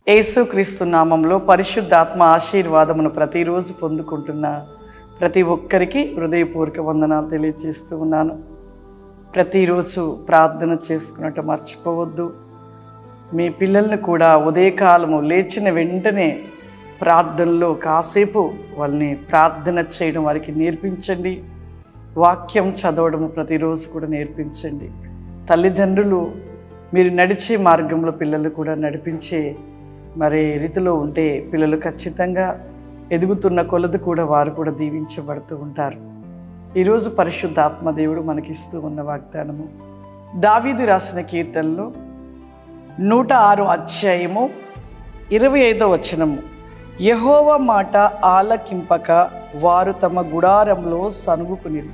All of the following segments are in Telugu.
యేసుక్రీస్తు నామంలో పరిశుద్ధాత్మ ఆశీర్వాదమును ప్రతిరోజు పొందుకుంటున్న ప్రతి ఒక్కరికి హృదయపూర్వక వందనాలు తెలియజేస్తూ ఉన్నాను. ప్రతిరోజు ప్రార్థన చేసుకున్నట్టు మర్చిపోవద్దు. మీ పిల్లల్ని కూడా ఉదయకాలము లేచిన వెంటనే ప్రార్థనలో కాసేపు వాళ్ళని ప్రార్థన చేయడం వారికి నేర్పించండి. వాక్యం చదవడం ప్రతిరోజు కూడా నేర్పించండి. తల్లిదండ్రులు మీరు నడిచే మార్గంలో పిల్లలు కూడా నడిపించే రీతిలో ఉంటే పిల్లలు ఖచ్చితంగా ఎదుగుతున్న కొలది కూడా వారు కూడా దీవించబడుతూ ఉంటారు. ఈరోజు పరిశుద్ధాత్మ దేవుడు మనకిస్తూ ఉన్న వాగ్దానము దావీదు రాసిన కీర్తనలో 106 అధ్యాయము 25వ వచనము. యెహోవా మాట ఆలకింపక వారు తమ గుడారంలో సనుగుకునిరి.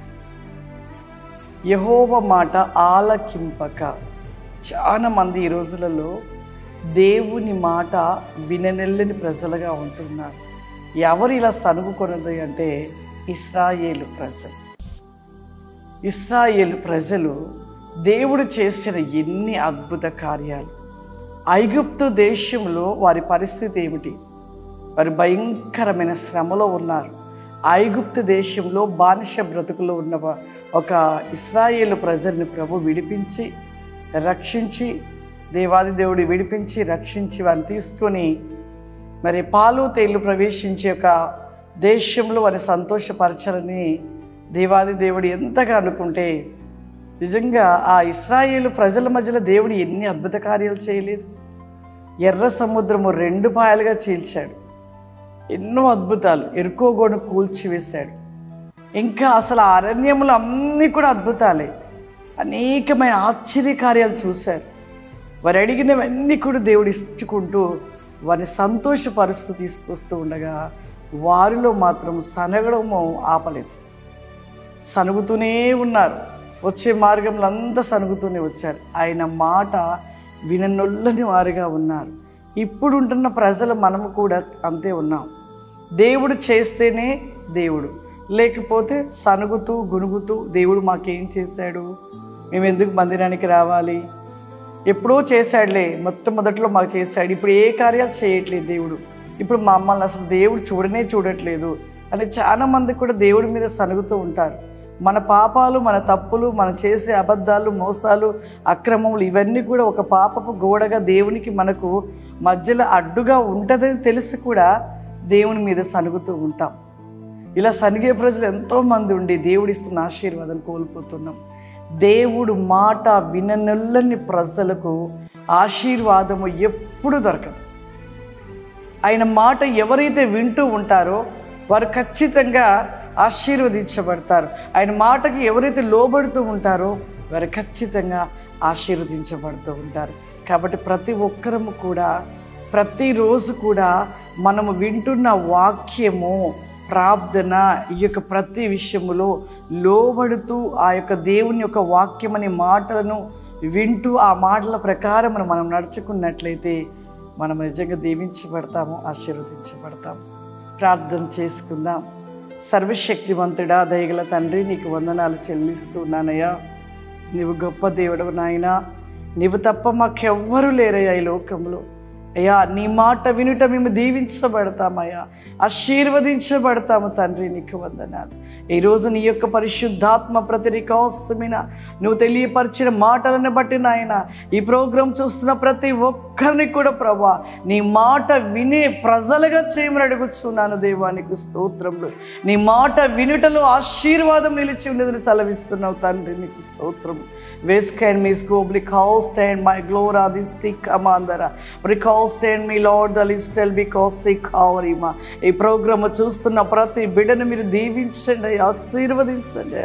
యెహోవా మాట ఆలకింపక. చాలా మంది ఈ రోజులలో దేవుని మాట విననెల్లని ప్రజలుగా ఉంటున్నారు. ఎవరు ఇలా సనుగుకొన్నది అంటే ఇశ్రాయేలు ప్రజలు. ఇశ్రాయేలు ప్రజలు దేవుడు చేసిన ఎన్ని అద్భుత కార్యాలు. ఐగుప్తు దేశంలో వారి పరిస్థితి ఏమిటి? వారు భయంకరమైన శ్రమలో ఉన్నారు. ఐగుప్తు దేశంలో బానిస బ్రతుకులో ఉన్న ఒక ఇశ్రాయేలు ప్రజల్ని ప్రభు విడిపించి రక్షించి, దేవాది దేవుడు విడిపించి రక్షించి వారిని తీసుకొని పాలు తేళ్లు ప్రవేశించే ఒక దేశంలో వారిని సంతోషపరచాలని దేవాది దేవుడు ఎంతగా అనుకుంటే, నిజంగా ఆ ఇశ్రాయేలు ప్రజల మధ్యలో దేవుడు ఎన్ని అద్భుత కార్యాలు చేయలేదు. ఎర్ర సముద్రము 2 పాయలుగా చీల్చాడు. ఎన్నో అద్భుతాలు. ఎరుకో గోడను కూల్చివేశాడు. ఇంకా అసలు ఆ అరణ్యములు అన్నీ కూడా అద్భుతాలే. అనేకమైన ఆశ్చర్యకార్యాలు చూశారు. వారు అడిగినవన్నీ కూడా దేవుడు ఇచ్చుకుంటూ వారిని సంతోషపరుస్తూ తీసుకొస్తూ ఉండగా వారిలో మాత్రం సనగడము ఆపలేదు. సనుగుతూనే ఉన్నారు. వచ్చే మార్గంలో అంతా సనుగుతూనే వచ్చారు. ఆయన మాట విననొల్లని వారుగా ఉన్నారు. ఇప్పుడు ఉంటున్న ప్రజలు మనము కూడా అంతే ఉన్నాం. దేవుడు చేస్తేనే దేవుడు, లేకపోతే సనుగుతూ గునుగుతూ దేవుడు మాకేం చేశాడు, మేము ఎందుకు మందిరానికి రావాలి, ఎప్పుడో చేశాడులే, మొట్టమొదట్లో మాకు చేశాడు, ఇప్పుడు ఏ కార్యాలు చేయట్లేదు దేవుడు, ఇప్పుడు మమ్మల్ని అసలు దేవుడు చూడట్లేదు అని చాలామంది కూడా దేవుడి మీద సనుగుతూ ఉంటారు. మన పాపాలు, మన తప్పులు, మనం చేసే అబద్ధాలు, మోసాలు, అక్రమములు ఇవన్నీ కూడా ఒక పాపపు గోడగా దేవునికి మనకు మధ్యలో అడ్డుగా ఉంటుందని తెలిసి కూడా దేవుని మీద సనుగుతూ ఉంటాం. ఇలా సనిగే ప్రజలు ఎంతోమంది ఉండి దేవుడిస్తున్న ఆశీర్వాదం కోల్పోతున్నాం. దేవుడు మాట విననొల్లని ప్రజలకు ఆశీర్వాదము ఎప్పుడు దొరకదు. ఆయన మాట ఎవరైతే వింటూ ఉంటారో వారు ఖచ్చితంగా ఆశీర్వదించబడతారు. ఆయన మాటకి ఎవరైతే లోబడుతూ ఉంటారో వారు ఖచ్చితంగా ఆశీర్వదించబడుతూ ఉంటారు. కాబట్టి ప్రతి ఒక్కరము కూడా ప్రతిరోజు కూడా మనము వింటున్న వాక్యము, ప్రార్థన, ఈ యొక్క ప్రతి విషయములో లోబడుతూ ఆ యొక్క దేవుని యొక్క వాక్యం అనే మాటలను వింటూ ఆ మాటల ప్రకారం మనం నడుచుకున్నట్లయితే మనం నిజంగా దీవించబడతాము, ఆశీర్వదించబడతాము. ప్రార్థన చేసుకుందాం. సర్వశక్తివంతుడా, దయగల తండ్రి, నీకు వందనాలు చెల్లిస్తున్నానయ్యా. నీవు గొప్ప దేవుడవు నాయనా. నీవు తప్ప మాకెవ్వరూ లేరయ్యా ఈ లోకంలో. అయ్యా, నీ మాట వినుట మేము దీవించబడతామయ్యా, ఆశీర్వదించబడతాము తండ్రి. నీకు వందనాలు. ఈరోజు నీ యొక్క పరిశుద్ధాత్మ ప్రతి కోసమైన నువ్వు తెలియపరిచిన మాటలను బట్టి నాయన ఈ ప్రోగ్రాం చూస్తున్న ప్రతి ఒక్కరిని కూడా ప్రభా నీ మాట వినే ప్రజలుగా చేయమని అడుగుతున్నాను. దేవానికి స్తోత్రములు. నీ మాట వినుటలో ఆశీర్వాదం నిలిచి ఉండేదని సెలవిస్తున్నావు తండ్రి. నీకు స్తోత్రము. వేస్కాండ్ మీ స్కోబ్లి కాల్స్టాండ్ మై గ్లోరా దిస్ థిక్ అమాందరా రికాల్స్టాండ్ మీ లార్డ్ ద లిస్టల్ బికాస్ సిక్ హౌరిమా. ఈ ప్రోగ్రామ్ చూస్తున్న ప్రతి బిడ్డను మీరు దీవించండి, ఆశీర్వదించండి.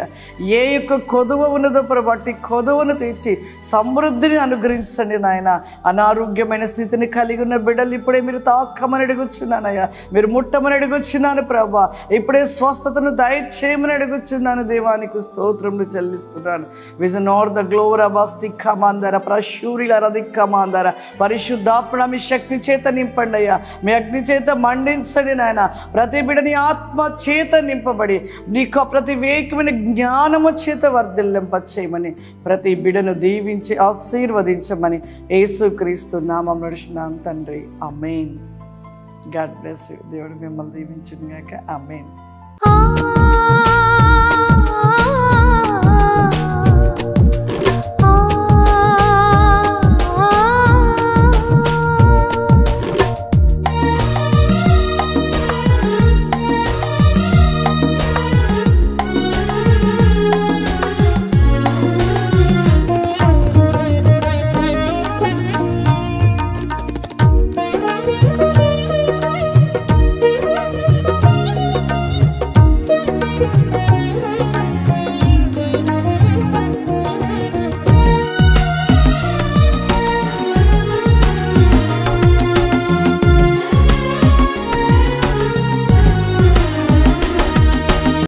ఏ యొక్క కొదువ ఉన్నదో బట్టి కొదువను తీర్చి సమృద్ధిని అనుగ్రహించండి నాయన. అనారోగ్యమైన స్థితిని కలిగి ఉన్న బిడ్డలు ఇప్పుడే మీరు తాకమని అడుగుచున్నానయ్యా, మీరు ముట్టమని అడుగుచున్నాను ప్రభా. ఇప్పుడే స్వస్థతను దయచేయమని అడుగుచున్నాను. దేవానికి స్తోత్రములు చెల్లిస్తున్నాను. విజన్ ఆర్ ద గ్లోరా బాస్తి కమాందర ప్రశూరిల రది కమాందర పరిశుద్ధాత్మ మీ శక్తి చేత నింపండి అయ్యా, మీ అగ్ని చేత మండించండి నాయన. ప్రతి బిడ్డని ఆత్మ చేత నింపబడి నీకు ప్రతి వేకమైన జ్ఞానము చేత వర్ధిల్లింపచేయమని ప్రతి బిడ్డను దీవించి ఆశీర్వదించమని యేసుక్రీస్తు నామములో నడుచున్నాను తండ్రి. ఆమేన్. God bless you. దేవుడు మిమ్మల్ని దీవించును గాక. ఆమేన్.